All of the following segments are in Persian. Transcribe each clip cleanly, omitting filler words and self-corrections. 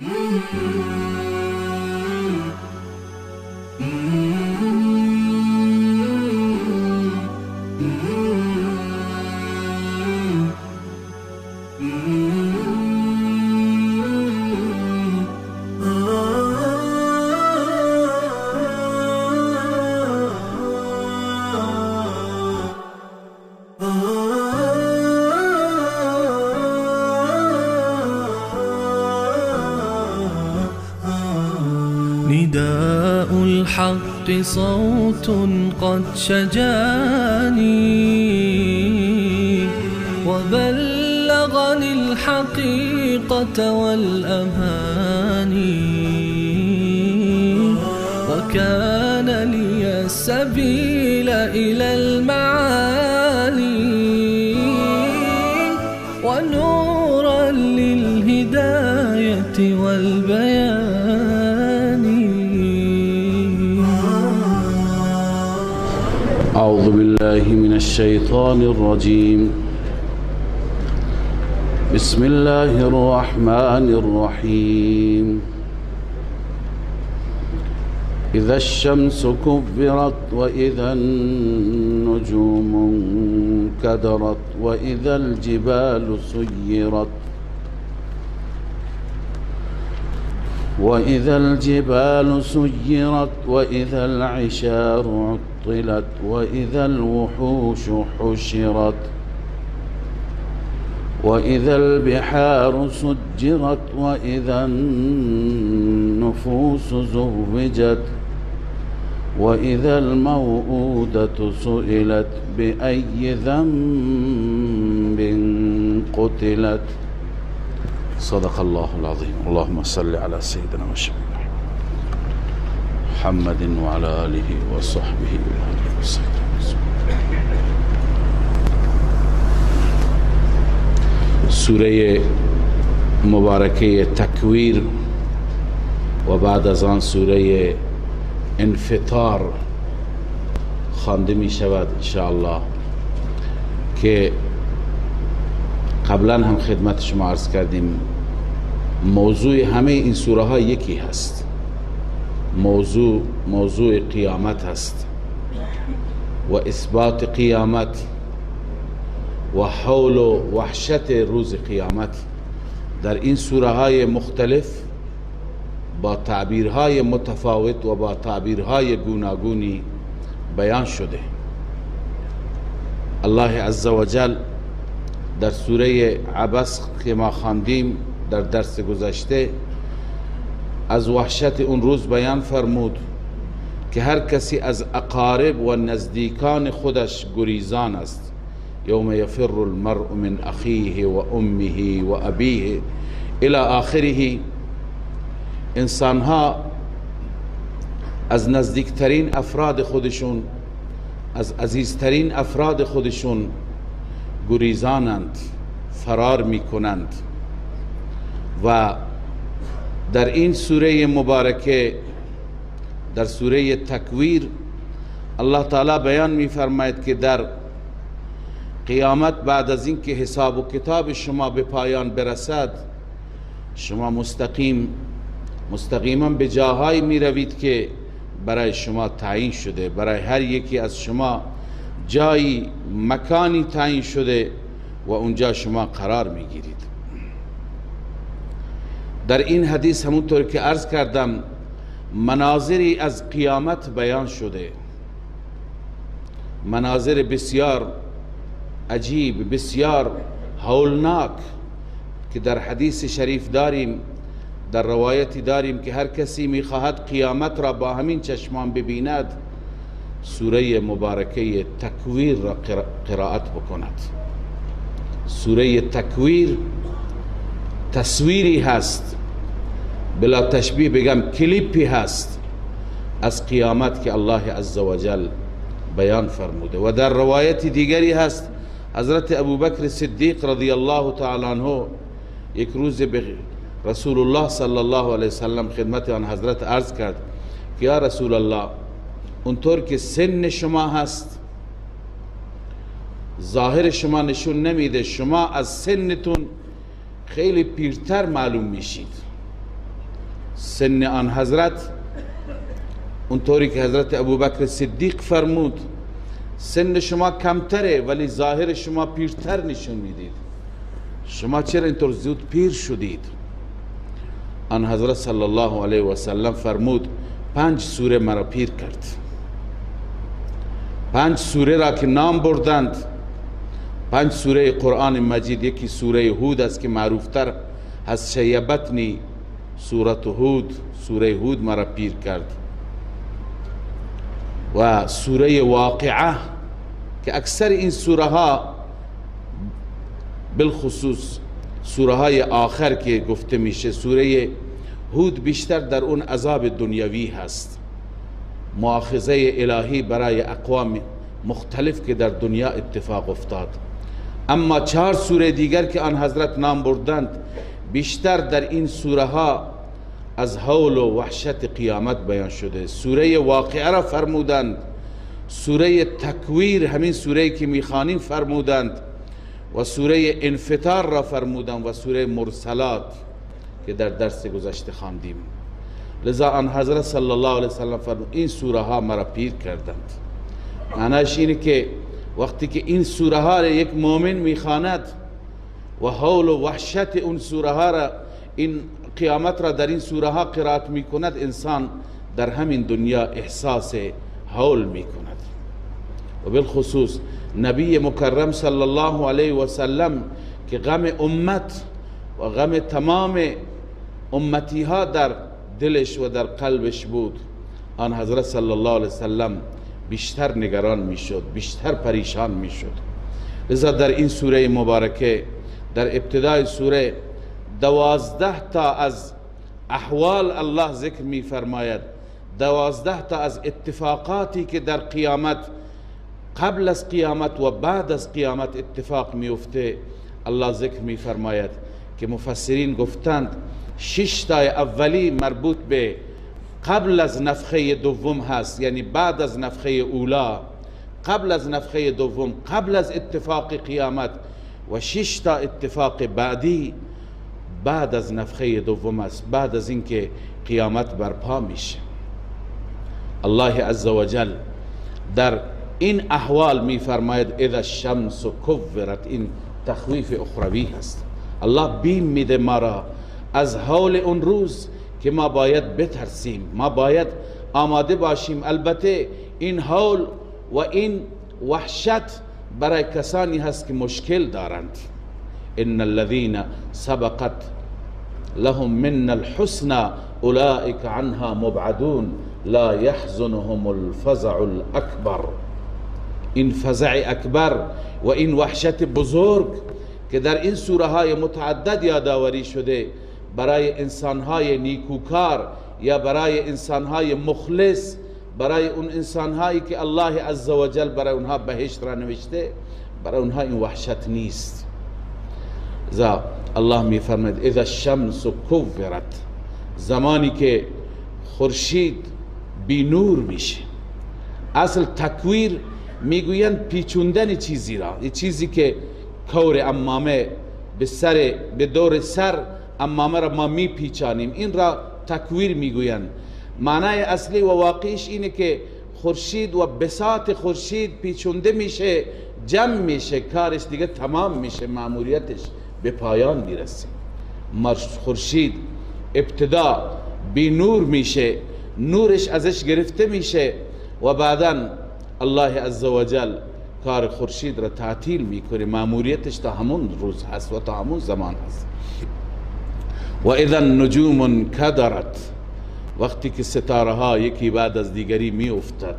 نداء الحق صوت قد شجاني وبلغني الحقيقة والأماني وكان لي السبيل إلى المعالي ونورا للهداية والبيان. أعوذ بالله من الشيطان الرجيم. بسم الله الرحمن الرحيم. إذا الشمس كبرت وإذا النجوم انكدرت وإذا الجبال سيرت وإذا العشار عطلت وإذا الوحوش حشرت وإذا البحار سجرت وإذا النفوس زوجت وإذا الموءودة سئلت بأي ذنب قتلت. صدق الله العظيم. اللهم صل على سيدنا محمد وعلى آله وصحبه وسلم. سوره مبارکه تکویر و بعد از آن سوره انفطار خوانده می شود انشاءالله که قبلا هم خدمت شما عرض کردیم موضوع همه این سوره ها یکی هست. موضوع قیامت هست و اثبات قیامت و حول و وحشت روز قیامت در این سوره های مختلف با تعبیرهای متفاوت و با تعبیرهای گوناگونی بیان شده. الله عزوجل در سوره عبس که ما خواندیم در درس گذشته از وحشت اون روز بیان فرمود که هر کسی از اقارب و نزدیکان خودش گریزان است. یوم یفر المرء من اخیه و امه و ابیه الی آخره. انسانها از نزدیکترین افراد خودشون، از عزیزترین افراد خودشون گریزانند، فرار میکنند. و در این سوره مبارکه، در سوره تکویر، الله تعالی بیان میفرماید که در قیامت بعد از این که حساب و کتاب شما به پایان برسد، شما مستقیما به جاهایی می روید که برای شما تعیین شده. برای هر یکی از شما جایی، مکانی تعیین شده و اونجا شما قرار می گیرید. در این حدیث همونطور که عرض کردم مناظری از قیامت بیان شده، مناظر بسیار عجیب، بسیار هولناک که در حدیث شریف داریم، در روایتی داریم که هر کسی میخواهد قیامت را با همین چشمان ببیند سوره مبارکه تکویر را قرائت بکند. سوره تکویر تصویری هست، بلا تشبیه بگم کلیپی هست از قیامت که الله عزوجل بیان فرموده. و در روایت دیگری هست حضرت ابوبکر صدیق رضی الله تعالی عنه یک روز به رسول الله صلی الله علیه وسلم خدمت آن حضرت عرض کرد که یا رسول الله، اونطور که سن شما هست ظاهر شما نشون نمیده، شما از سنتون خیلی پیرتر معلوم میشید. سن آن حضرت اونطوری که حضرت ابوبکر صدیق فرمود سن شما کمتره ولی ظاهر شما پیرتر نشون میدید، شما چرا اینطور زود پیر شدید؟ آن حضرت صلی الله علیه و سلم فرمود 5 سوره مرا پیر کرد. 5 سوره را که نام بردند، 5 سوره قرآن مجید، یکی سوره هود است که معروفتر هست، شیبتنی سورة هود، سوره هود مرا پیر کرد، و سوره واقعه که اکثر این سوره ها بالخصوص سوره های آخر که گفته میشه، سوره هود بیشتر در اون عذاب دنیوی هست، مؤاخذه الهی برای اقوام مختلف که در دنیا اتفاق افتاد. اما 4 سوره دیگر که آن حضرت نام بردند بیشتر در این سوره ها از هول و وحشت قیامت بیان شده. سوره واقعه را فرمودند، سوره تکویر همین سوره که میخوانیم فرمودند، و سوره انفطار را فرمودند، و سوره مرسلات که در درس گذشته خواندیم. لذا آن حضرت صلی الله علیه وسلم فرمود این سوره ها مرا پیر کردند. معنیش اینه که وقتی که این سوره ها را یک مؤمن میخواند و حول و وحشت اون سوره ها را، این قیامت را در این سوره ها قرائت میکند، انسان در همین دنیا احساس حول میکند. و بالخصوص نبی مکرم صلی الله علیه و سلم که غم امت و غم تمام امتی ها در دلش و در قلبش بود، آن حضرت صلی الله علیه وسلم بیشتر نگران میشد، بیشتر پریشان میشد. لذا در این سوره مبارکه در ابتدای سوره 12 تا از احوال الله ذکر می فرماید، 12 تا از اتفاقاتی که در قیامت، قبل از قیامت و بعد از قیامت اتفاق می افته الله ذکر می فرماید که مفسرین گفتند 6 تا اولی مربوط به قبل از نفخه دوم هست، یعنی بعد از نفخه اولا، قبل از نفخه دوم، قبل از اتفاق قیامت، و 6 تا اتفاق بعدی بعد از نفخه دوم است، بعد از اینکه قیامت برپا میشه. الله عزوجل در این احوال میفرماید اذا الشمس کورت، این تخویف اخروی هست. الله بیم میده ما را از حول اون روز که ما باید بترسیم، ما باید آماده باشیم. البته این حول و این وحشت برای کسانی هست که مشکل دارند. ان الذين سبقت لهم من الحسنى اولئك عنها مبعدون لا يحزنهم الفزع الاکبر. این فزع اکبر و این وحشت بزرگ که در این سوره های متعدد یادآوری شده برای انسانهای نیکوکار یا برای انسانهای مخلص، برای اون انسانهایی که الله عزوجل برای اونها بهشت را نوشته، برای اونها این وحشت نیست. ذا الله می فرماید اذا الشمس کورت، زمانی که خورشید بی نور میشه. اصل تکویر میگویند پیچوندن چیزی را، یه چیزی که کور امامه به دور سر امامه را ما میپیچانیم، این را تکویر میگویند. معنای اصلی و واقعیش اینه که خورشید و بساط خورشید پیچونده میشه، جمع میشه، کارش دیگه تمام میشه، مأموریتش به پایان میرسه. خورشید ابتدا بی نور میشه، نورش ازش گرفته میشه و بعدا الله عزوجل کار خورشید را تعطیل میکنه، مأموریتش تا همون روز هست و تا همون زمان هست. و اذا النجوم انکدرت، وقتی که ستاره ها یکی بعد از دیگری می افتد،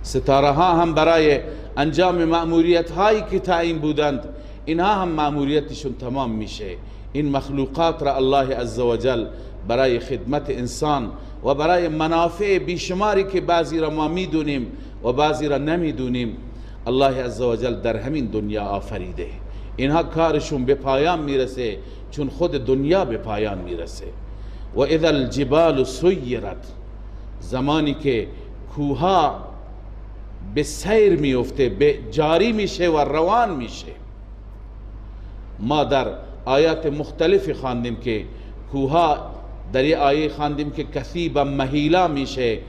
ستاره ها هم برای انجام مأموریت هایی که تعیین بودند اینها هم مأموریتشون تمام میشه. این مخلوقات را الله عزوجل برای خدمت انسان و برای منافع بیشماری که بعضی را ما میدونیم و بعضی را نمیدونیم الله عزوجل در همین دنیا آفریده. اینها کارشون به پایان میرسه چون خود دنیا به پایان میرسه. و اذا الجبال سیرت، زمانی که کوها به سیر میفته، به جاری میشه و روان میشه. ما در آیات مختلفی خواندیم که کوها در یه آیه خواندیم که کثیبا مهیلا میشه،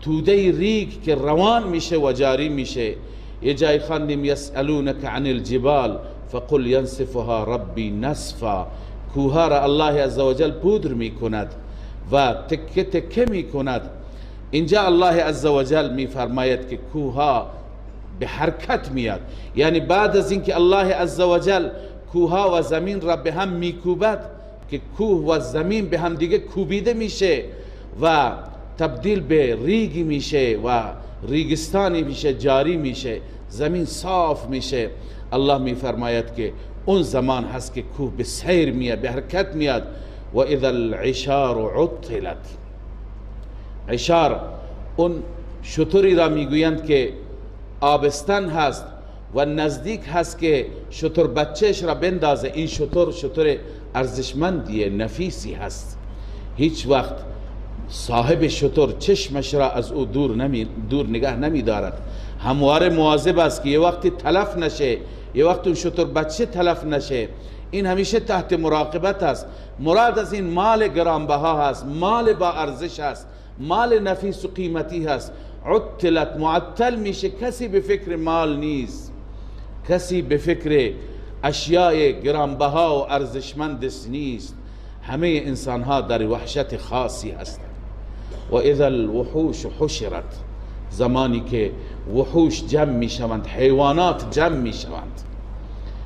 توده ریگ که روان میشه و جاری میشه. یه جای خواندیم یسألونک عن الجبال فقل ینسفها ربی نسفا، کوها را الله عزوجل پودر میکند و تکه تکه میکند. اینجا الله عزوجل میفرماید که کوها به حرکت میاد، یعنی بعد از اینکه الله عزوجل کوها و زمین را به هم میکوبد که کوه و زمین به هم دیگه کوبیده میشه و تبدیل به ریگی میشه و ریگستانی میشه، جاری میشه، زمین صاف میشه. الله میفرماید که اون زمان هست که کوه به سیر میاد، به حرکت میاد. و اذا العشار عطلت، عشار اون شتری را میگویند که آبستن هست و نزدیک هست که شتر بچهش را بندازه. این شتر ارزشمندیه، نفیسی هست. هیچ وقت صاحب شتر چشمش را از او دور نگه نمی دارد، همواره مواظب است که یه وقتی تلف نشه، یه وقت اون شتر بچه تلف نشه. این همیشه تحت مراقبت است. مراد از این مال گرانبها هست، مال با ارزش هست، مال نفیس و قیمتی هست. عطلت، معطل میشه، کسی به فکر مال نیست، کسی به فکر اشیاء گرانبها و ارزشمند نیست. همه انسان ها در وحشت خاصی هستند. و اذا الوحوش حشرت، زمانی که وحوش جمع می شوند، حیوانات جمع می شوند.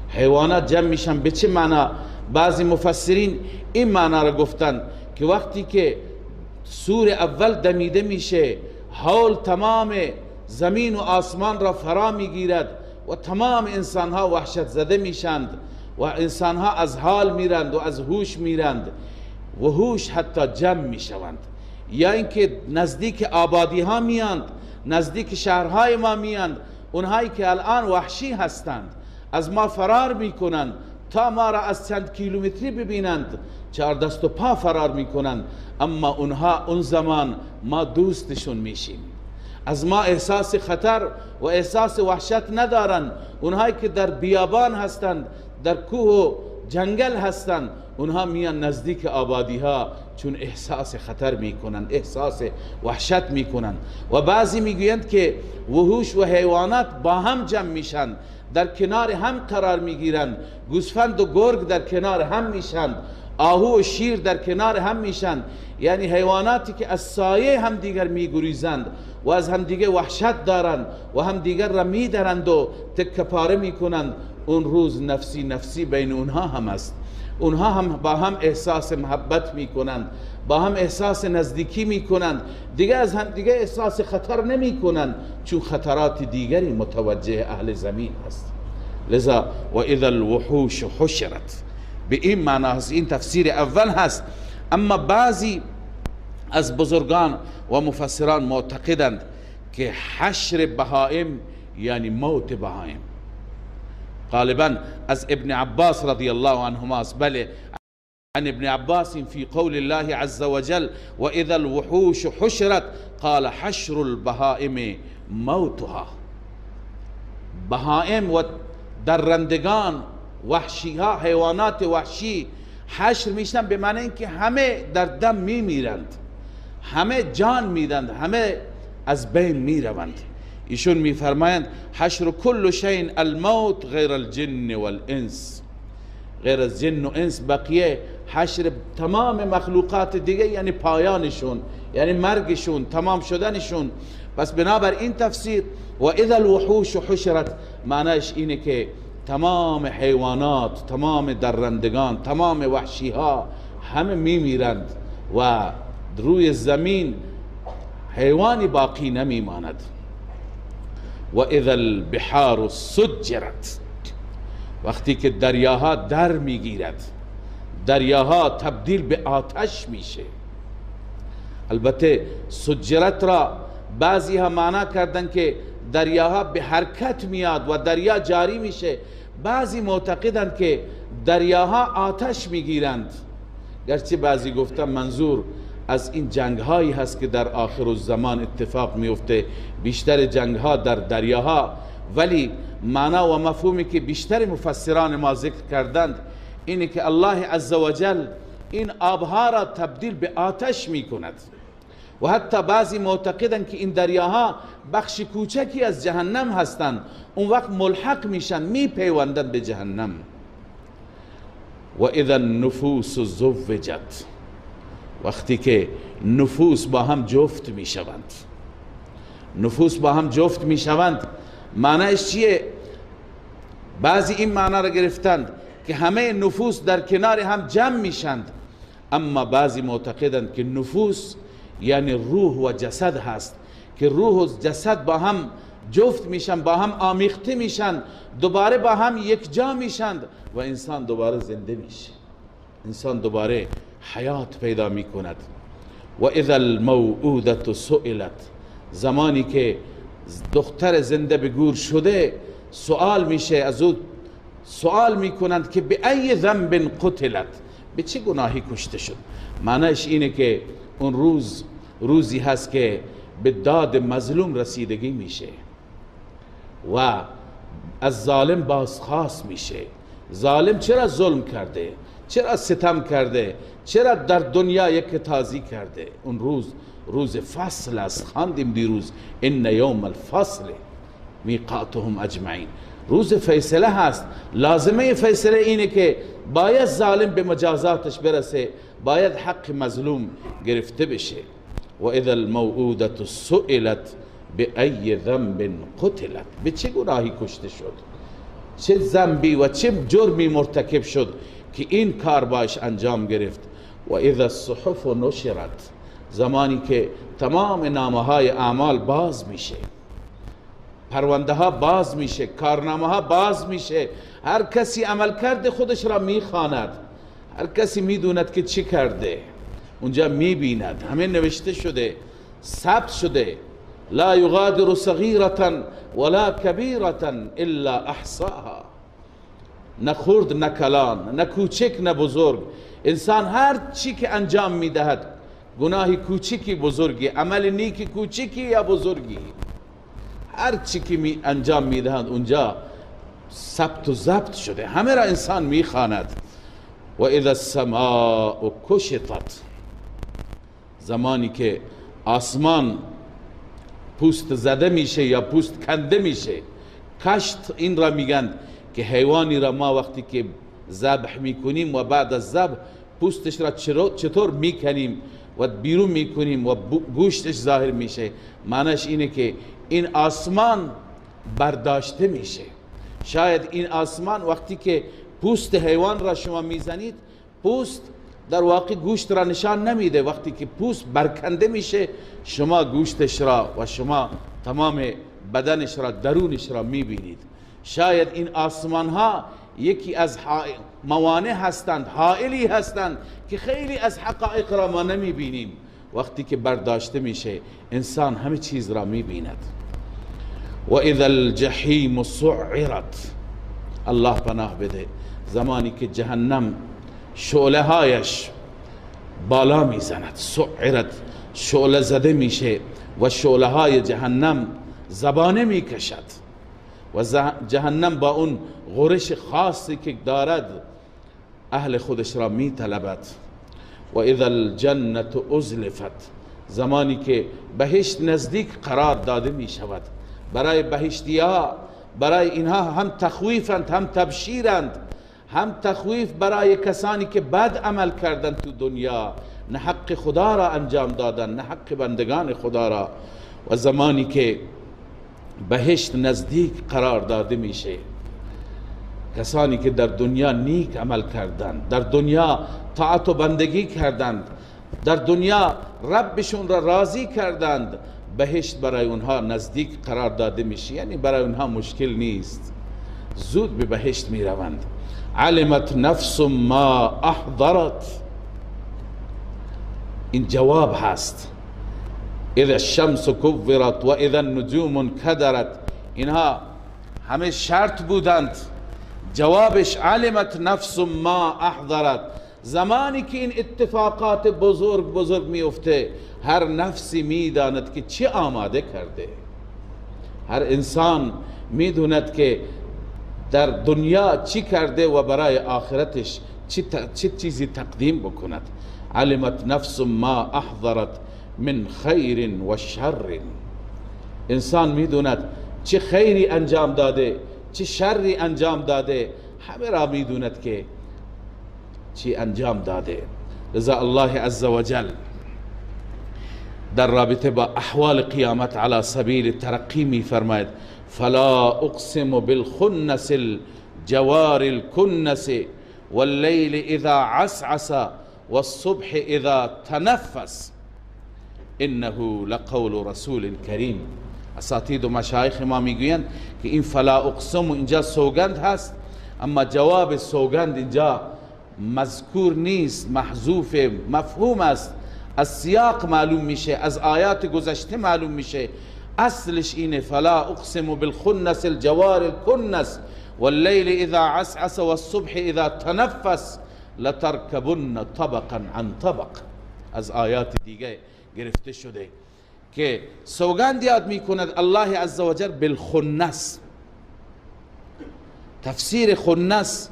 حیوانات جمع می شوند به چه معنا؟ بعضی مفسرین این معنا را گفتند که وقتی که سور اول دمیده میشه، حول تمام زمین و آسمان را فرا میگیرد و تمام انسان ها وحشت زده میشند و انسان ها از حال میرند و از هوش میرند. وحوش حتی جمع میشوند، یا اینکه نزدیک آبادی ها میاند، نزدیک شهرهای ما میاند. اونهایی که الان وحشی هستند از ما فرار میکنند تا ما را از چند کیلومتری ببینند، چهار دست و پا فرار میکنند. اما اونها اون زمان ما دوستشون میشیم، از ما احساس خطر و احساس وحشت ندارن. اونهایی که در بیابان هستند، در کوه و جنگل هستند، اونها میان نزدیک آبادی ها چون احساس خطر میکنند، احساس وحشت میکنند. و بعضی میگویند که وحوش و حیوانات با هم جمع میشن، در کنار هم قرار میگیرند. گوسفند و گرگ در کنار هم میشن، آهو و شیر در کنار هم میشن. یعنی حیواناتی که از سایه هم دیگر میگریزند و از هم دیگر وحشت دارند و هم دیگر را میدرند و تکه پاره میکنند. اون روز نفسی نفسی بین اونها هم است. اونها هم با هم احساس محبت میکنند، با هم احساس نزدیکی میکنند، دیگه از هم دیگه احساس خطر نمیکنند، چون خطرات دیگری متوجه اهل زمین هست. لذا و اذا الوحوش حشرت، به این معنی هست. این تفسیر اول هست. اما بعضی از بزرگان و مفسران معتقدند که حشر بهائم یعنی موت بهائم. غالبا از ابن عباس رضی الله عنهما است. بله، عن ابن عباس في قول الله عز وجل وإذا الوحوش حشرت قال حشر البهائم موتها. بهائم و درندگان، وحشی ها، حیوانات وحشی حشر میشن به معنی اینکه همه در دم میمیرند، همه جان میدند، همه از بین میروند. ایشون میفرمایند حشر کل شیء الموت غیر الجن والانس، غیر از جن و انس بقیه حشر تمام مخلوقات دیگه، یعنی پایانشون، یعنی مرگشون، تمام شدنشون. پس بنابر این تفسیر و اذا الوحوش حشرت معنیش اینه که تمام حیوانات، تمام درندگان، تمام وحشی ها همه میمیرند و روی زمین حیوانی باقی نمیماند. و اذا البحار سجرت، وقتی که دریاها در میگیرد، دریاها تبدیل به آتش میشه. البته سجرت را بعضی ها معنا کردن که دریاها به حرکت میاد و دریا جاری میشه. بعضی معتقدند که دریاها آتش میگیرند، گرچه بعضی گفتن منظور از این جنگ هایی هست که در آخر الزمان اتفاق میفته، بیشتر جنگ ها در دریاها. ولی معنا و مفهومی که بیشتر مفسران ما ذکر کردند اینه که الله عزوجل این آبها را تبدیل به آتش می کند و حتی بعضی معتقدند که این دریاها بخش کوچکی از جهنم هستند، اون وقت ملحق میشن، میپیوندند به جهنم. و اذا النفوس زوجت، وقتی که نفوس با هم جفت میشوند، نفوس با هم جفت میشوند معنیش چیه؟ بعضی این معنی را گرفتند که همه نفوس در کنار هم جمع میشند، اما بعضی معتقدند که نفوس یعنی روح و جسد هست، که روح و جسد با هم جفت میشن، با هم آمیخته میشن، دوباره با هم یک جا میشند و انسان دوباره زنده میشه، انسان دوباره حیات پیدا میکند. و اذا الموعودة سئلت، زمانی که دختر زنده به گور شده سوال میشه، از او سوال میکنند که به ای ذنب قتلت، به چه گناهی کشته شد. معنیش اینه که اون روز روزی هست که به داد مظلوم رسیدگی میشه و از ظالم بازخواست میشه. ظالم چرا ظلم کرده، چرا ستم کرده، چرا در دنیا یک تازی کرده. اون روز روز فصل است، خواندیم دیروز ان یوم الفصل میقاتهم اجمعین، روز فیصله هست. لازمه فیصله اینه که باید ظالم به مجازاتش برسه، باید حق مظلوم گرفته بشه. و اذا الموعودة سئلت بأی ذنب قتلت، به چه گناهی کشته شد، چه ذنبی و چه جرمی مرتکب شد که این کار باش انجام گرفت. و اذا الصحف نشرت، زمانی که تمام نامه های اعمال باز میشه، پرونده ها باز میشه، کارنامه ها باز میشه، هر کسی عمل کرده خودش را میخواند، هر کسی میدوند که چی کرده، اونجا میبیند همه نوشته شده، ثبت شده. لا یغادر صغیرة ولا کبیرة الا احصاها، نه خرد نه کلان، نه کوچک نه بزرگ. انسان هر چی که انجام میدهد، گناهی کوچکی بزرگی، عمل نیکی کوچکی یا بزرگی، هر چی که انجام میدهند اونجا ثبت و ضبط شده، همه را انسان میخواند. و اذا السماء کشطت، زمانی که آسمان پوست زده میشه یا پوست کنده میشه. کشت این را میگن که حیوانی را ما وقتی که ذبح میکنیم و بعد از ذبح پوستش را چطور میکنیم و بیرون میکنیم و گوشتش ظاهر میشه. معنیش اینه که این آسمان برداشته میشه. شاید این آسمان وقتی که پوست حیوان را شما میزنید، پوست در واقع گوشت را نشان نمیده. وقتی که پوست برکنده میشه، شما گوشتش را و شما تمام بدنش را، درونش را میبینید. شاید این آسمان ها یکی از موانع هستند، حائلی هستند که خیلی از حقایق را ما نمیبینیم. وقتی که برداشته میشه انسان همه چیز را میبیند. و اذا الجحیم سعرت، الله پناه بده، زمانی که جهنم شعله هایش بالا میزند، سعرت، شعله زده میشه و شعله های جهنم زبانه میکشد و جهنم با اون غرش خاصی که دارد اهل خودش را میطلبد. و اذا الجنة ازلفت، زمانی که بهشت نزدیک قرار داده می شود. برای بهشتی‌ها، برای اینها هم تخویفند هم تبشیرند. هم تخویف برای کسانی که بد عمل کردند تو دنیا، نه حق خدا را انجام دادن، نه حق بندگان خدا را. و زمانی که بهشت نزدیک قرار داده میشه، کسانی که در دنیا نیک عمل کردند، در دنیا طاعت و بندگی کردند، در دنیا ربشون را راضی کردند، بهشت برای اونها نزدیک قرار داده میشه. یعنی برای اونها مشکل نیست، زود به بهشت میروند. علمت نفس ما احضرت، این جواب هست. اذا الشمس کورت و اذا النجوم انکدرت، اینها همه شرط بودند. جوابش علمت نفس ما احضرت، زمانی که این اتفاقات بزرگ میفته، هر نفسی میداند که چه آماده کرده. هر انسان میدوند که در دنیا چی کرده و برای آخرتش چه چیزی تقدیم بکند. علمت نفس ما احضرت من خیر و شر. انسان میدوند چه خیری انجام داده چه شری انجام داده، همه را میدوند که چی انجام داده. لذا الله عز وجل در رابطه با احوال قیامت علی سبیل ترقی می فرماید فلا اقسم بالخنس الجوار الکنس واللیل اذا عسعس والصبح اذا تنفس انه لقول رسول کریم. اساتید و مشایخ ما میگویند که این فلا اقسم اینجا سوگند هست، اما جواب سوگند اینجا مذکور نیست، محذوف، مفهوم است، از سیاق معلوم میشه، از آیات گذشته معلوم میشه. اصلش اینه فلا اقسم بالخنس الجوار الکنس واللیل اذا عسعس والصبح اذا تنفس لترکبن طبقا عن طبق. از آیات دیگه گرفته شده که سوگند یاد میکند الله عزوجل بالخنس. تفسیر خنس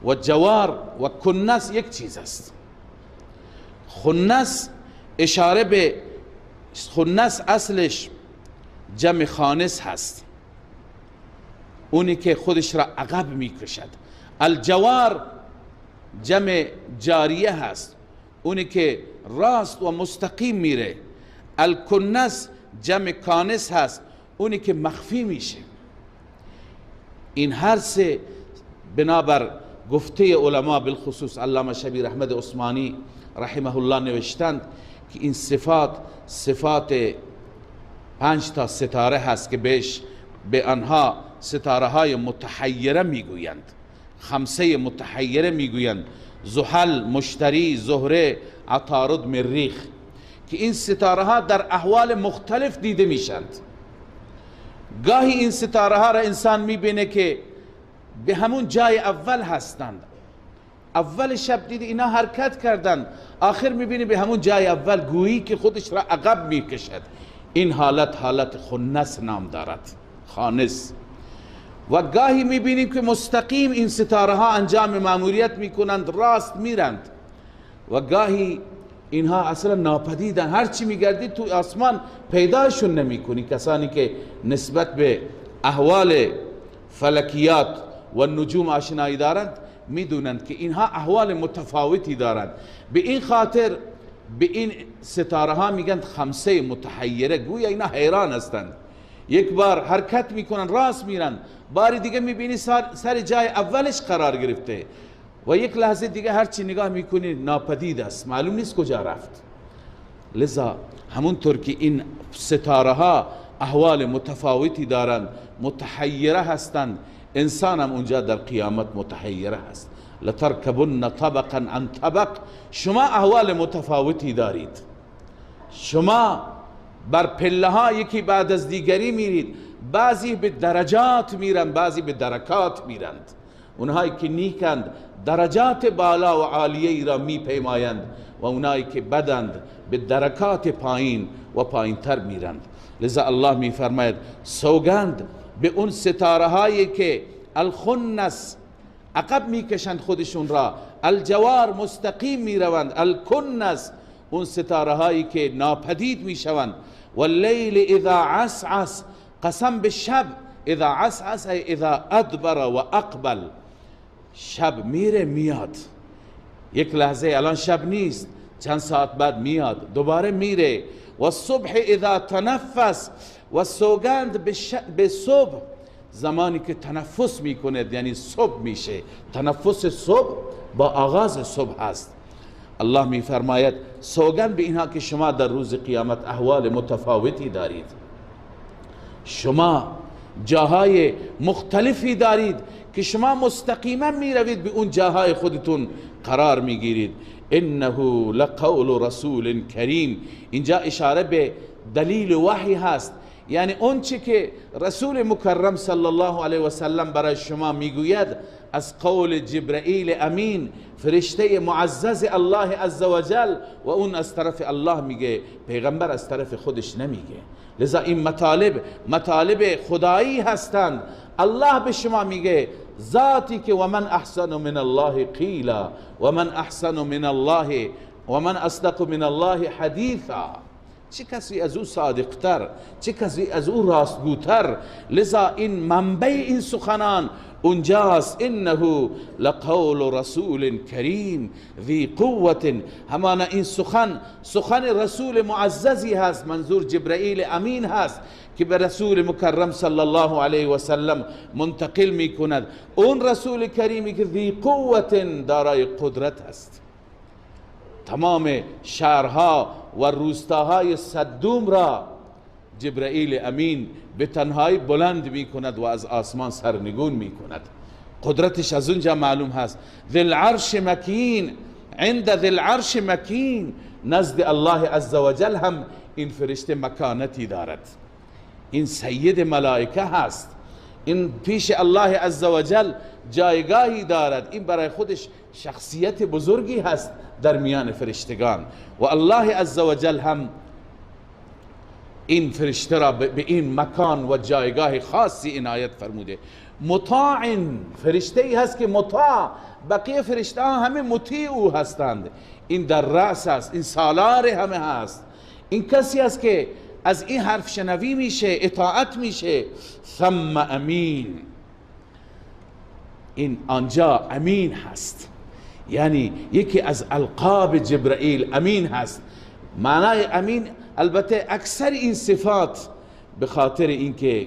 و جوار و کنس یک چیز است. خنس اشاره به خنس اصلش جمع خانس هست، اونی که خودش را عقب میکشد. الجوار جمع جاریه هست، اونی که راست و مستقیم میره. الکنس جمع کانس هست، اونی که مخفی میشه. این هر سه بنابر گفته علما، بالخصوص علامه شبیر احمد عثمانی رحمه الله نوشتند که این صفات 5 تا ستاره هست که به آنها ستاره های متحیره میگویند، 5 متحیره میگویند: زحل، مشتری، زهره، عطارد، مریخ، که این ستاره ها در احوال مختلف دیده میشند. گاهی این ستاره ها را انسان میبینه که به همون جای اول هستند، اول شب دیده اینا حرکت کردند، آخر میبینی به همون جای اول، گویی که خودش را عقب میکشد. این حالت خنس نام دارد، خانس. و گاهی میبینیم که مستقیم این ستاره ها انجام ماموریت میکنند، راست میرند، و گاهی اینها اصلا ناپدیدن، هرچی میگردید تو آسمان پیداشون نمیکنی. کسانی که نسبت به احوال فلکیات و نجوم آشنایی دارند میدونند که اینها احوال متفاوتی دارند. به این خاطر به این ستاره ها میگن 5 متحیره، گویا اینا حیران هستند. یک بار حرکت میکنن، راست میرن، بار دیگه میبینی سر جای اولش قرار گرفته، و یک لحظه دیگه هرچی نگاه میکنی ناپدید است، معلوم نیست کجا رفت. لذا همونطور که این ستاره ها احوال متفاوتی دارند، متحیره هستند، انسان هم اونجا در قیامت متحیره هست. لترکبن طبقا عن طبق. شما احوال متفاوتی دارید، شما بر پله ها یکی بعد از دیگری میرید، بعضی به درجات میرن، بعضی به درکات میرند. اونهایی که نیکند درجات بالا و عالیه ای را میپیمایند، و اونهایی که بدند به درکات پایین و پایین تر میرند. لذا الله میفرماید سوگند به اون ستاره هایی که الخنس عقب میکشند خودشون را، الجوار مستقیم میروند، الکنس اون ستاره هایی که ناپدید میشوند، واللیل اذا عسعس، قسم به شب، اذا عسعس ای اذا ادبر و اقبل، شب میره میاد، یک لحظه الان شب نیست، چند ساعت بعد میاد دوباره میره. و صبح اذا تنفس، و سوگند به صبح، زمانی که تنفس میکنه، یعنی صبح میشه. تنفس صبح با آغاز صبح هست. الله میفرماید سوگند به اینها که شما در روز قیامت احوال متفاوتی دارید، شما جاهای مختلفی دارید که شما مستقیما میروید به اون جاهای خودتون قرار میگیرید. انه لقول رسول کریم، اینجا اشاره به دلیل وحی هست، یعنی اون چی که رسول مکرم صلی الله علیه و سلم برای شما میگوید از قول جبرئیل امین، فرشته معزز الله عزوجل، و اون از طرف الله میگه، پیغمبر از طرف خودش نمیگه. لذا این مطالب خدایی هستند. الله به شما میگه ذاتی که و من احسن من الله قیلا و من احسن من الله و من اصدق من الله حدیثا، چه کسی از او صادقتر، چه کسی از او راستگوتر. لذا این منبع این سخنان اونجاست. انه لقول رسول کریم ذی قوت، همانا این سخن رسول معززی هست، منظور جبرائیل امین هست که به رسول مکرم صلی الله علیه و سلم منتقل می کند. اون رسول کریمی که ذی قوت، دارای قدرت هست، تمام شهرها و روستاهای صدوم را جبرائیل امین به تنهایی بلند می کند و از آسمان سرنگون می کند. قدرتش از اونجا معلوم هست. ذی العرش مکین، عند ذی العرش مکین، نزد الله عزوجل هم این فرشته مکانتی دارد، این سید ملائکه هست، این پیش الله عزوجل جایگاهی دارد، این برای خودش شخصیت بزرگی هست در میان فرشتگان. و الله عزوجل هم این فرشته را به این مکان و جایگاه خاصی عنایت فرموده. مطاع، فرشته ای هست که مطاع، بقیه فرشته ها همه مطیع او هستند. این در رأس است، این سالار همه هست، این کسی است که از این حرف شنوی میشه، اطاعت میشه. ثم امین، این آنجا امین هست، یعنی یکی از القاب جبرائیل امین هست. معنای امین البته اکثر این صفات به خاطر اینکه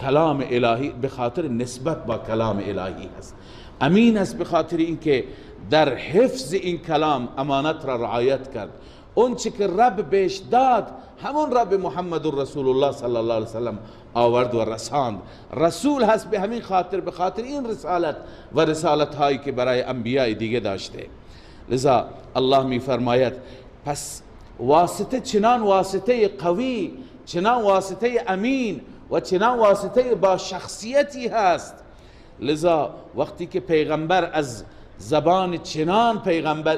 کلام الهی، به خاطر نسبت با کلام الهی هست. امین است به خاطر اینکه در حفظ این کلام امانت را رعایت کرد. اون چه که رب بهش داد همون رب محمد رسول الله صلی الله علیه وسلم آورد و رساند. رسول هست به همین خاطر، به خاطر این رسالت و رسالت هایی که برای انبیاء دیگه داشته. لذا الله می فرماید پس واسطه، چنان واسطه قوی، چنان واسطه امین و چنان واسطه با شخصیتی هست. لذا وقتی که پیغمبر از زبان چنان پیغمبر،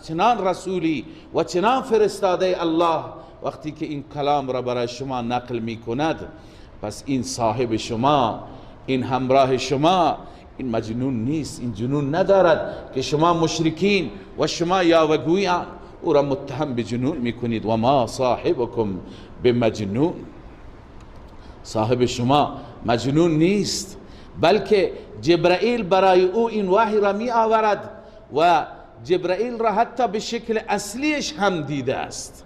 چنان رسولی و چنان فرستاده الله وقتی که این کلام را برای شما نقل می کند، پس این صاحب شما، این همراه شما، این مجنون نیست، این جنون ندارد که شما مشرکین و شما یاوه‌گویان او را متهم به جنون می کنید. و ما صاحبکم بمجنون، صاحب شما مجنون نیست، بلکه جبرائیل برای او این وحی را می آورد و جبرائیل را حتی به شکل اصلیش هم دیده است.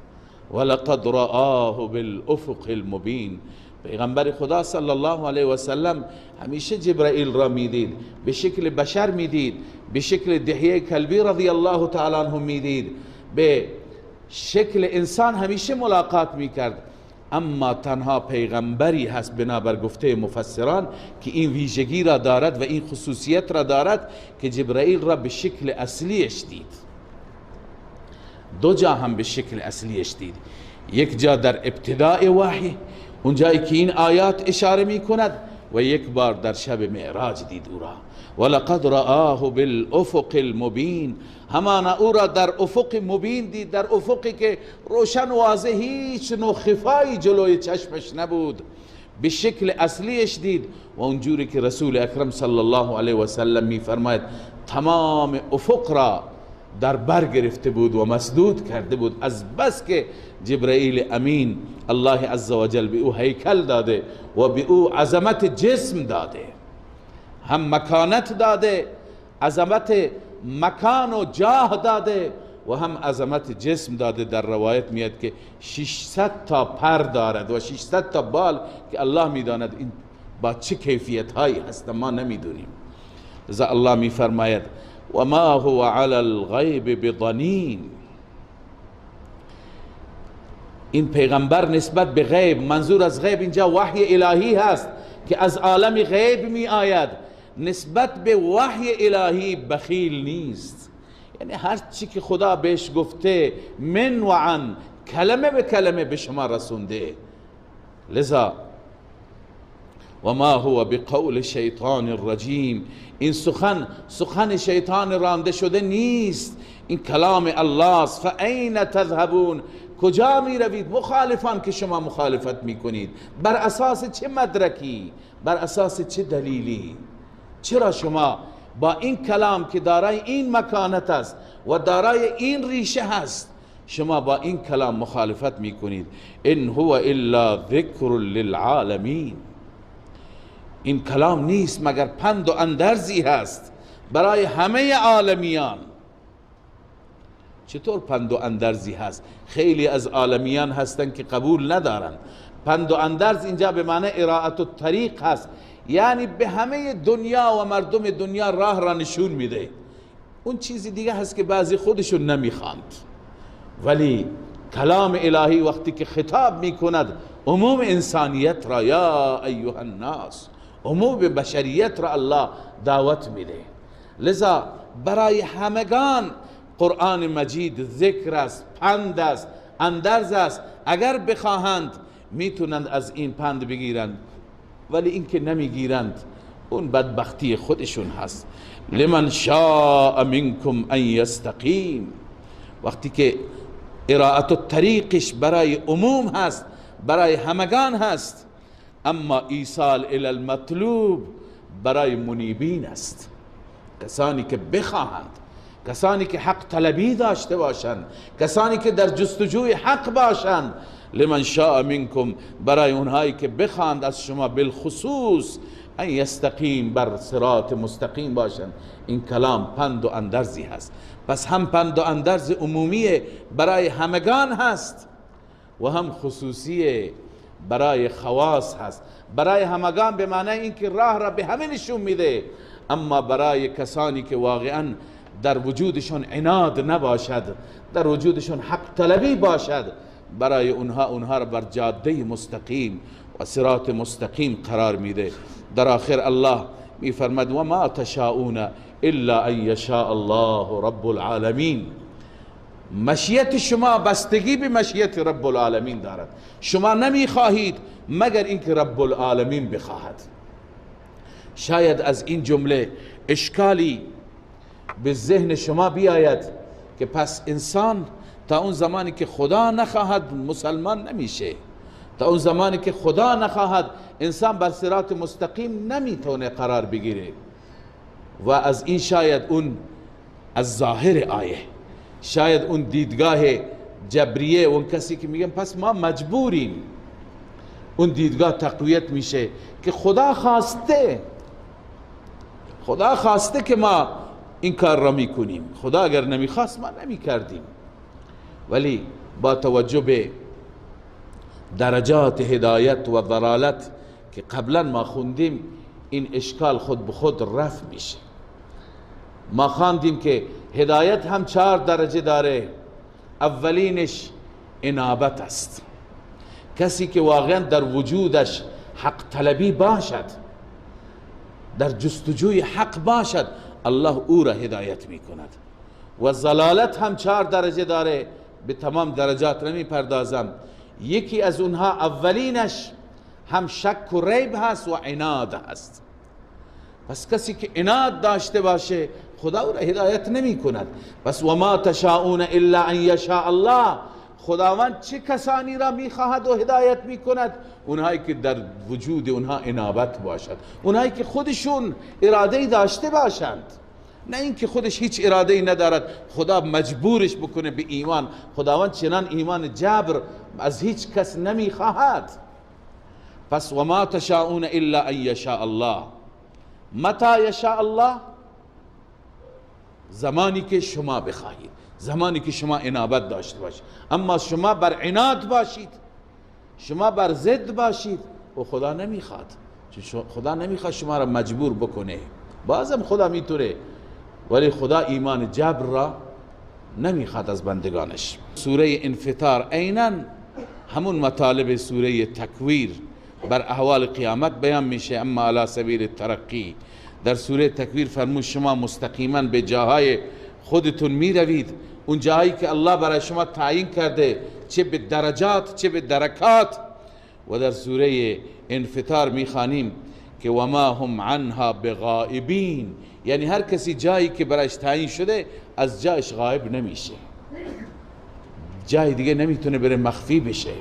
ولقد رآه بالافق المبین، پیغمبر خدا صلی الله علیه و سلم همیشه جبرائیل را میدید، به شکل بشر میدید، به شکل دحیه کلبی رضی الله تعالی عنه میدید، به شکل انسان همیشه ملاقات میکرد. اما تنها پیغمبری هست بنابر گفته مفسران که این ویژگی را دارد و این خصوصیت را دارد که جبرائیل را به شکل اصلیش دید. دو جا هم به شکل اصلیش دید، یک جا در ابتداء وحی، اونجایی که این آیات اشاره می کند، و یک بار در شب معراج دید او را. ولقد رآه بالافق المبین، همانا او را در افق مبین دید، در افقی که روشن واضح، هیچ نوع خفایی جلوی چشمش نبود، به شکل اصلیش دید. و اونجوری که رسول اکرم صلی الله علیه و سلم می فرماید تمام افق را در بر گرفته بود و مسدود کرده بود، از بس که جبرائیل امین الله عزوجل به او هیکل داده و به او عظمت جسم داده، هم مکانت داده، عظمت مکان و جاه داده و هم عظمت جسم داده. در روایت میاد که 600 تا پر دارد و 600 تا بال که الله میداند این با چه کیفیت هایی هست، ما نمیدونیم. لذا الله میفرماید و ما هو علی الغیب بضنین، این پیغمبر نسبت به غیب، منظور از غیب اینجا وحی الهی هست که از عالم غیب می آید، نسبت به وحی الهی بخیل نیست. یعنی هر چی که خدا بهش گفته من و عن، کلمه به کلمه به شما رسونده. لذا و ما هو بقول شیطان الرجیم، این سخن شیطان رانده شده نیست، این کلام الله است. فاین تذهبون، کجا می روید مخالفان که شما مخالفت می کنید؟ بر اساس چه مدرکی؟ بر اساس چه دلیلی؟ چرا شما با این کلام که دارای این مکانت است و دارای این ریشه هست شما با این کلام مخالفت میکنید؟ ان هو الا ذکر للعالمین، این کلام نیست مگر پند و اندرزی هست برای همه عالمیان. چطور پند و اندرزی هست؟ خیلی از عالمیان هستن که قبول ندارن. پند و اندرز اینجا به معنی اراءت الطریق هست، یعنی به همه دنیا و مردم دنیا راه را نشون میده. اون چیزی دیگه هست که بعضی خودشون نمیخواند، ولی کلام الهی وقتی که خطاب میکند عموم انسانیت را، یا ایها الناس، عموم بشریت را الله دعوت میده. لذا برای همگان قرآن مجید ذکر است، پند است، اندرز است. اگر بخواهند میتونند از این پند بگیرند، ولی این که نمیگیرند اون بدبختی خودشون هست. لمن شاء منکم ان یستقیم، وقتی که اراءت الطریقش برای عموم هست، برای همگان هست، اما ایصال الی المطلوب برای منیبین است، کسانی که بخواهند، کسانی که حق طلبی داشته باشند، کسانی که در جستجوی حق باشند. لمن شاء منکم برای اونهایی که بخواهند از شما بالخصوص ان یستقیم، بر صراط مستقیم باشند. این کلام پند و اندرزی هست. پس هم پند و اندرز عمومی برای همگان هست و هم خصوصی برای خواص هست. برای همگان به معنی اینکه راه را به همه نشون میده، اما برای کسانی که واقعا در وجودشون عناد نباشد، در وجودشون حق طلبی باشد، برای اونها را بر جاده مستقیم و صراط مستقیم قرار میده. در آخر الله میفرماد و ما تشاءون الا ان یشاء الله رب العالمین. مشیت شما بستگی به مشیت رب العالمین دارد. شما نمیخواهید مگر اینکه رب العالمین بخواهد. شاید از این جمله اشکالی به ذهن شما بیاید که پس انسان تا اون زمانی که خدا نخواهد مسلمان نمیشه، تا اون زمانی که خدا نخواهد انسان بر صراط مستقیم نمیتونه قرار بگیره. و از این شاید اون از ظاهر آیه، شاید اون دیدگاه جبریه، اون کسی که میگن پس ما مجبوریم، اون دیدگاه تقویت میشه که خدا خواسته که ما این کار را میکنیم، خدا اگر نمیخواست ما نمیکردیم. ولی با توجه به درجات هدایت و ضلالت که قبلا ما خوندیم این اشکال خود به خود رفع میشه. ما خواندیم که هدایت هم 4 درجه داره. اولینش انابت است، کسی که واقعا در وجودش حق طلبی باشد، در جستجوی حق باشد، الله او را هدایت میکند. و ضلالت هم 4 درجه داره، به تمام درجات نمی پردازم. یکی از اونها اولینش هم شک و ریب هست و عناد هست. پس کسی که عناد داشته باشه خدا او را هدایت نمی کند. پس و ما تشاءون الا ان یشاء الله، خداوند چه کسانی را می خواهد و هدایت می کند؟ اونهایی که در وجود اونها انابت باشد، اونهایی که خودشون اراده داشته باشند، نه اینکه خودش هیچ اراده ای ندارد خدا مجبورش بکنه به ایمان. خداوند چنان ایمان جبر از هیچ کس نمی خواهد. پس و ما تشاءون الا ان یشاء الله. متى یشاء الله؟ زمانی که شما بخواهید، زمانی که شما انابت داشته باشید. اما شما بر عناد باشید، شما بر ضد باشید و خدا نمیخواد. خدا نمیخواد شما را مجبور بکنه. بازم خدا میتونه، ولی خدا ایمان جبر را نمیخواد از بندگانش. سوره انفطار عیناً همون مطالب سوره تکویر بر احوال قیامت بیان میشه، اما علی سبیل ترقی. در سوره تکویر فرمود شما مستقیما به جاهای خودتون میروید، اون جایی که الله برای شما تعیین کرده، چه به درجات چه به درکات. و در سوره انفطار میخوانیم که و ما هم عنها بغائبین، یعنی هر کسی جایی که برایش تعیین شده از جایش غایب نمیشه، جای دیگه نمیتونه بره مخفی بشه.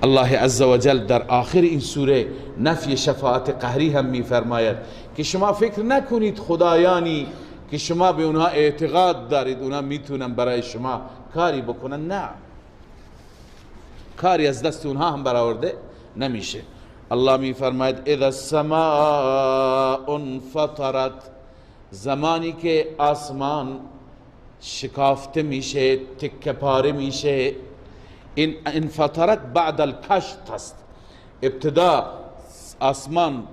الله عز و جل در آخر این سوره نفی شفاعت قهری هم میفرماید که شما فکر نکنید خدایانی که شما به اونها اعتقاد دارید اونها میتونن برای شما کاری بکنن، نه، کاری از دست اونها هم برآورده نمیشه. الله میفرماید اذا السماء انفطرت، زمانی که آسمان شکافته میشه، تکه پاره میشه. این انفطرت بعد الکشط است. ابتدا آسمان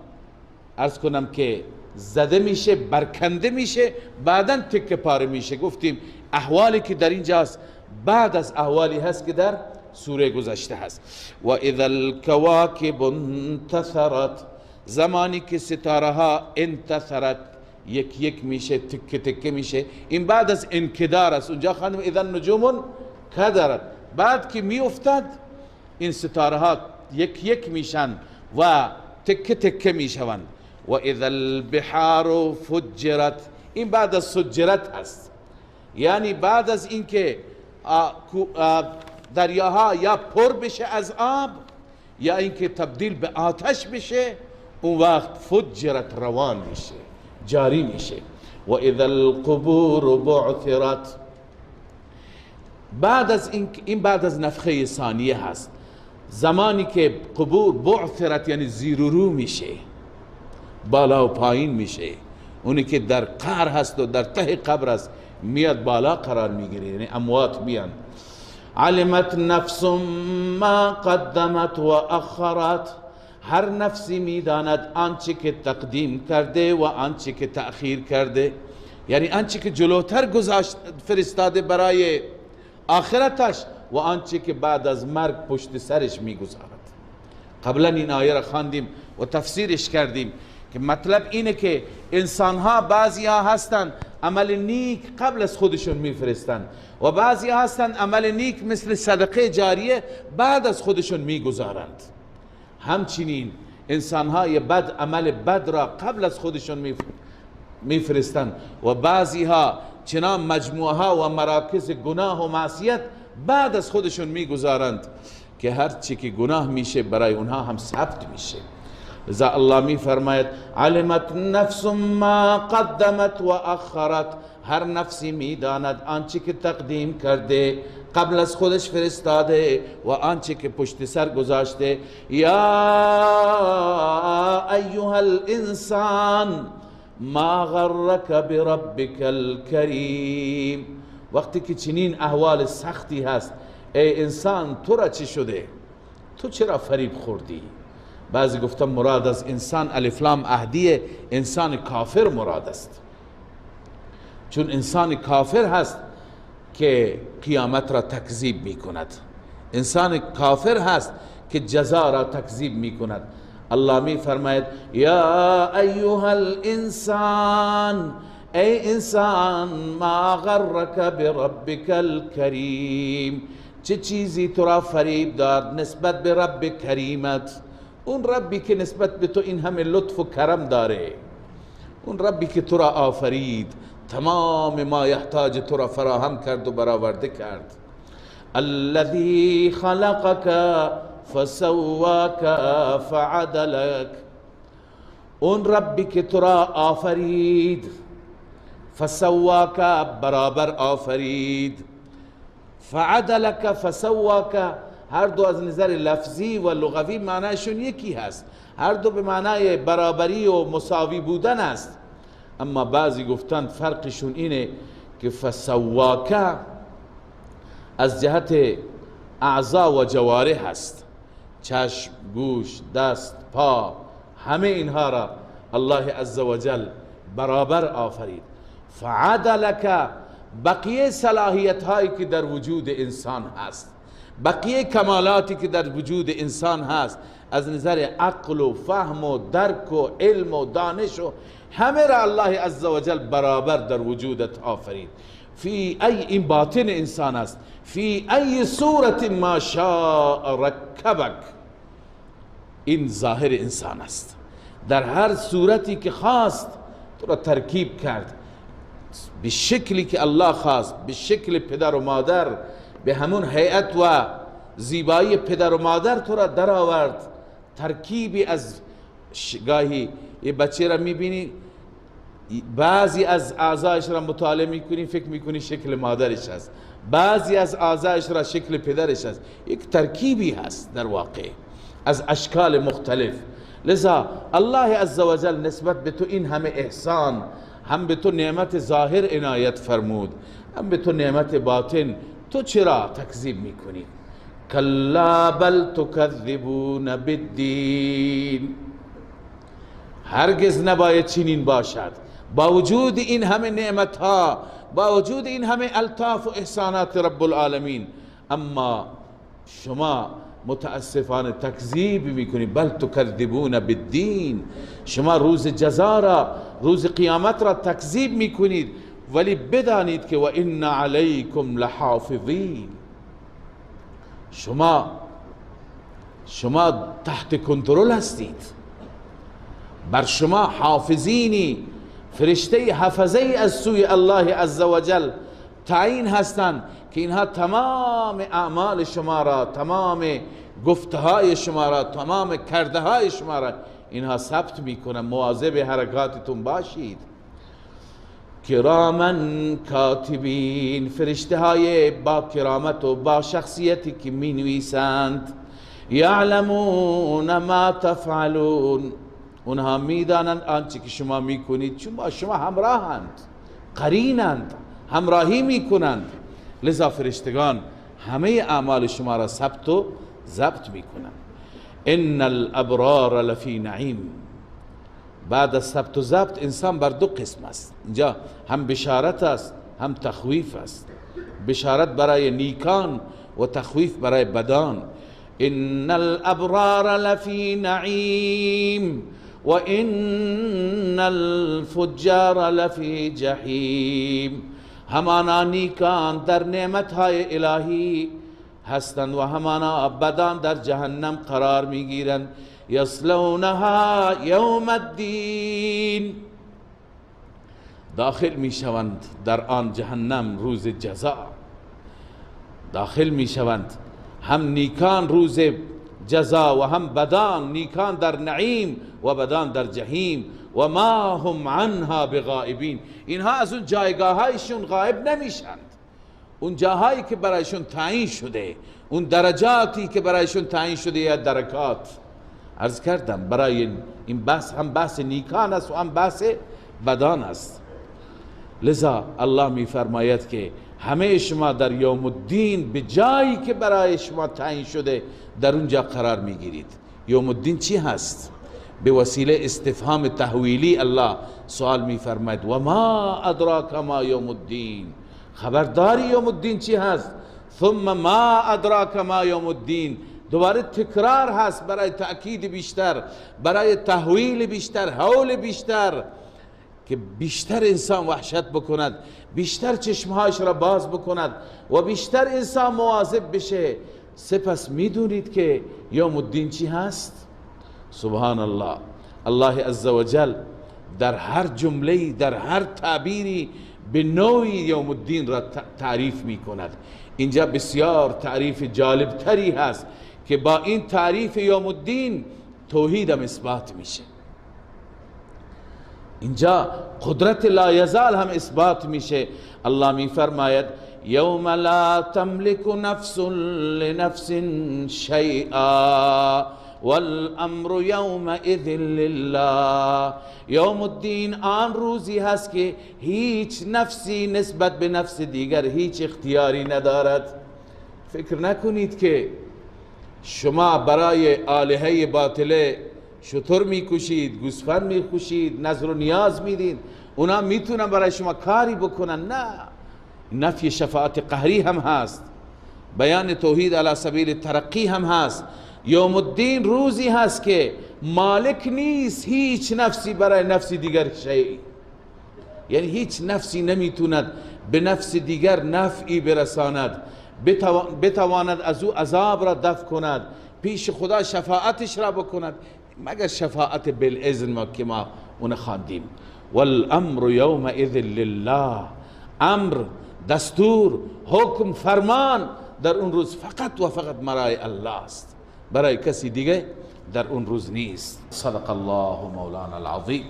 عرض کنم که زده میشه، برکنده میشه، بعدا تکه پاره میشه. گفتیم احوالی که در اینجاست بعد از احوالی هست که در سوره گذشته هست. و اذا الکواکب انتثرت، زمانی که ستاره ها انتثرت یک یک میشه، تکه تکه میشه. این بعد از انکدار است. اونجا خانم اذا النجوم کدرت، بعد که میافتد این ستاره ها یک یک میشن و تکه تکه میشوند. و اذا البحار فجرت، این بعد از سجرت است، یعنی بعد از اینکه دریاها یا پر بشه از آب یا اینکه تبدیل به آتش بشه، اون وقت فجرت روان میشه، جاری میشه. و اذا القبور بعثرت، بعد از این بعد از نفخه ثانیه هست، زمانی که قبور بعثرت یعنی زیر و رو میشه، بالا و پایین میشه. اونی که در قعر هست و در ته قبر است میاد بالا قرار میگیره، یعنی اموات میان. علمت نفس ما قدمت و اخرت، هر نفسی میداند آنچه که تقدیم کرده و آنچه که تأخیر کرده، یعنی آنچه که جلوتر گذاشت فرستاده برای آخرتش و آنچه که بعد از مرگ پشت سرش میگذارد. قبلا این آیه را خواندیم و تفسیرش کردیم که مطلب اینه که انسان ها بعضی ها هستن عمل نیک قبل از خودشون میفرستن و بعضی ها هستن عمل نیک مثل صدقه جاریه بعد از خودشون میگذارند. همچنین انسان های بد عمل بد را قبل از خودشون میفرستن و بعضی ها چنان مجموعه ها و مراکز گناه و معصیت بعد از خودشون میگذارند که هر چی که گناه میشه برای اونها هم ثبت میشه. لذا الله می فرماید علمت نفس ما قدمت و اخرت، هر نفسی میداند آنچه که تقدیم کرده قبل از خودش فرستاده و آنچه که پشت سر گذاشته. یا ایها الانسان ما غرک بربک الکریم، وقتی که چنین احوال سختی هست ای انسان تو را چه شده؟ تو چرا فریب خوردی؟ بعضی گفتن مراد از انسان الف لام عهدیه، انسان کافر مراد است، چون انسان کافر هست که قیامت را تکذیب می کند، انسان کافر هست که جزا را تکذیب می کند. الله می فرماید یا ایها الانسان، ای انسان ما غرک بربک الکریم، چه چیزی تو را فریب داد نسبت به رب کریمت، اون ربی که نسبت به تو این همه لطف و کرم داره، اون ربی که تو را آفرید، تمام ما یحتاج تو را فراهم کرد و برآورده کرد. الذی خلقک فسواک فعدلک، اون ربی که تو را آفرید، فسواک برابر آفرید، فعدلک فسواک، هر دو از نظر لفظی و لغوی معنیشون یکی هست، هر دو به معنای برابری و مساوی بودن است. اما بعضی گفتند فرقشون اینه که فسواک از جهت اعضا و جوارح هست، چشم، گوش، دست، پا، همه اینها را الله عزوجل برابر آفرید. فعدلک بقیه صلاحیت هایی که در وجود انسان هست، بقیه کمالاتی که در وجود انسان هست از نظر عقل و فهم و درک و علم و دانش و همه را الله عزوجل برابر در وجودت آفرید. فی ای، این باطن انسان است، فی ای صورت ما شاء رکبک، این ظاهر انسان است، در هر صورتی که خواست تو را ترکیب کرد، به شکلی که الله خواست، به شکل پدر و مادر، به همون هیئت و زیبایی پدر و مادر تو را در آورد. ترکیبی از گاهی یه بچه را میبینی بعضی از اعضایش را مطالعه میکنی فکر میکنی شکل مادرش هست، بعضی از اعضایش را شکل پدرش هست. یک ترکیبی هست در واقع از اشکال مختلف. لذا الله عزوجل نسبت به تو این همه احسان، هم به تو نعمت ظاهر عنایت فرمود، هم به تو نعمت باطن. تو چرا تکذیب میکنی؟ کلا بل تکذبون بالدین. هرگز نباید چنین باشد. با وجود این همه نعمت ها، با وجود این همه الطاف و احسانات رب العالمین، اما شما متاسفانه تکذیب میکنید. بل تکذبون بالدین، شما روز جزا را، روز قیامت را تکذیب میکنید. ولی بدانید که و ان علیکم لحافظین، شما تحت کنترل هستید. بر شما حافظینی، فرشته حفظه از سوی الله عزوجل تعیین هستند که اینها تمام اعمال شما را، تمام گفتهای شما را، تمام کرده های شما را اینها ثبت میکنن. مواظب حرکاتتون باشید. کرامن کاتبین، فرشته های با کرامت و با شخصیتی که می نویسند. یعلمون ما تفعلون، اونها میدانند آنچه که شما میکنید، چون با شما همراهند، قرینند، همراهی میکنند. لذا فرشتگان همه اعمال شما را ثبت و ضبط میکنند. ان الابرار لفی نعیم. بعد از ثبت و ضبط انسان بر دو قسم است. اینجا هم بشارت است هم تخویف است. بشارت برای نیکان و تخویف برای بدان. ان الابرار لفی نعیم و ان الفجار لفی جحیم. همانا نیکان در نعمتهای الهی هستند و همانا بدان در جهنم قرار میگیرند. یصلونها یوم الدین، داخل میشوند در آن جهنم روز جزا. داخل میشوند هم نیکان روز جزا و هم بدان، نیکان در نعیم و بدان در جهیم. و ما هم عنها بغائبین، اینها از اون جایگاهایشون غائب نمیشند. اون جاهایی که برایشون تعیین شده، اون درجاتی که برایشون تعیین شده یا درکات، عرض کردم برای این بحث هم بحث نیکان است و هم بحث بدان است. لذا الله می فرماید که همه شما در یوم الدین به جایی که برای شما تعیین شده در اونجا قرار می گیرید. یوم الدین چی هست؟ به وسیله استفهام تحویلی الله سوال می فرماید و ما ادراک ما یوم الدین، خبرداری یوم الدین چی هست؟ ثم ما ادراک ما یوم الدین، دوباره تکرار هست برای تأکید بیشتر، برای تحویل بیشتر، حول بیشتر، که بیشتر انسان وحشت بکند، بیشتر چشمهایش را باز بکند و بیشتر انسان مواظب بشه. سپس میدونید که یوم الدین چی هست؟ سبحان الله. الله عزوجل در هر جمله، در هر تعبیری به نوعی یوم الدین را تعریف می کند. اینجا بسیار تعریف جالب تری هست که با این تعریف یوم الدین توحید هم اثبات میشه. اینجا قدرت لا یزال هم اثبات میشه. الله می فرماید یوم لا تملک نفس لنفس شیئا والامر یومئذ لله. یوم الدین آن روزی هست که هیچ نفسی نسبت به نفس دیگر هیچ اختیاری ندارد. فکر نکنید که شما برای آلهه باطله شتر میکشید، گوسفند میکشید، نظر و نیاز میدید، اونا میتونن برای شما کاری بکنن. نه، نفی شفاعت قهری هم هست، بیان توحید علی سبیل ترقی هم هست. یوم الدین روزی هست که مالک نیست هیچ نفسی برای نفس دیگر شیء، یعنی هیچ نفسی نمیتوند به نفس دیگر نفعی برساند، بتواند از او عذاب را دفع کند، پیش خدا شفاعتش را بکند، مگر شفاعت بالاذن ما که ما اون خواندیم. والامر یومئذ لله، امر، دستور، حکم، فرمان در اون روز فقط و فقط برای الله است، برای کسی دیگه در اون روز نیست. صدق الله مولانا العظیم.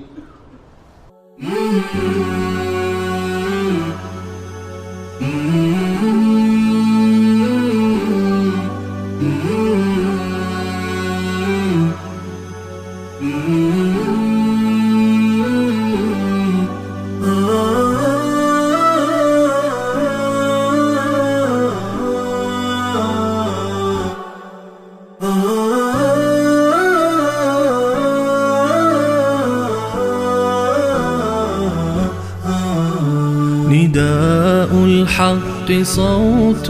نداء الحق صوت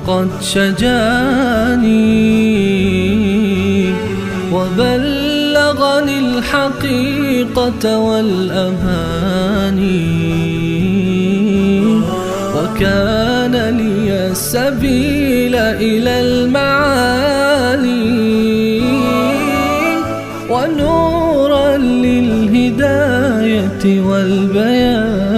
قد شجاني وبلغني الحقيقة والأماني، وكان لي السبيل إلى المعالي ونورا للهداية والبيان.